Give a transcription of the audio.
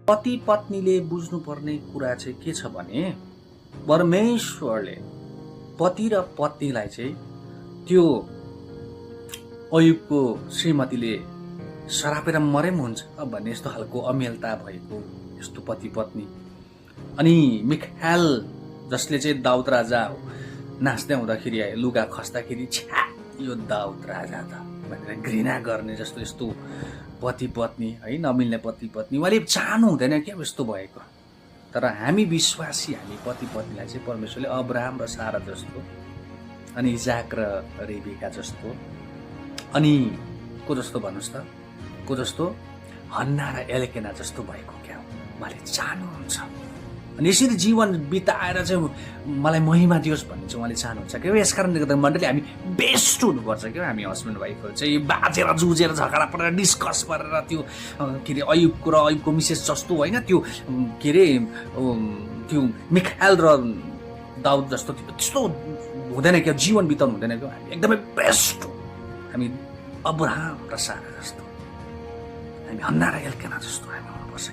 पति पत्नीले बुझ्नुपर्ने कुरा चाहिँ के छ भने परमेश्वरले पति र पत्नीलाई चाहिँ त्यो अयुबको श्रीमतीले सरापेर मरे पनि हुन्छ भन्ने यस्तो खालको अमेलता भएको यस्तो पति पत्नी। अनि मिखाएल जसले चाहिँ दाउद राजा नाच्दै हुँदाखेरि लुगा खस्दाखेरि छ्या यो दाउद राजा त भनेर घृणा गर्ने जस्तो यस्तो पति पत्नी है, नमिल्ने पति पत्नी उहाँले चाहनु हुँदैन क्या यस्तो भएको। तर हामी विश्वासी हामी पति पत्नीलाई चाहिँ परमेश्वरले अब्राहम र सारा जस्तो, अनि इजाक र रेबेका जस्तो, अनि को जस्तो भन्नुहोस् त, को जस्तो हन्ना र एल्केना जस्तो भएको क्या उहाँले चाहनुहुन्छ। अनि यसरी जीवन बिताएर चाहिँ मलाई महिमा दियोस् भन्ने चाहिँ उहाँले चाहनुहुन्छ क्या। यस कारणले गर्दा मण्डली हामी बेस्ट हुनुपर्छ क्या। हामी हस्बेन्ड वाइफहरू चाहिँ बाजेर जुझेर झगडा परेर डिस्कस गरेर त्यो के अरे अयुबको र अयुबको मिसेस जस्तो होइन, त्यो के अरे त्यो मिखाएल र दाउद जस्तो त्यस्तो हुँदैन क्या, जीवन बिताउनु हुँदैन क्या। हामी एकदमै बेस्ट हो, हामी अब्राहम र सारा जस्तो, हामी हन्ना र एल्केना जस्तो हामी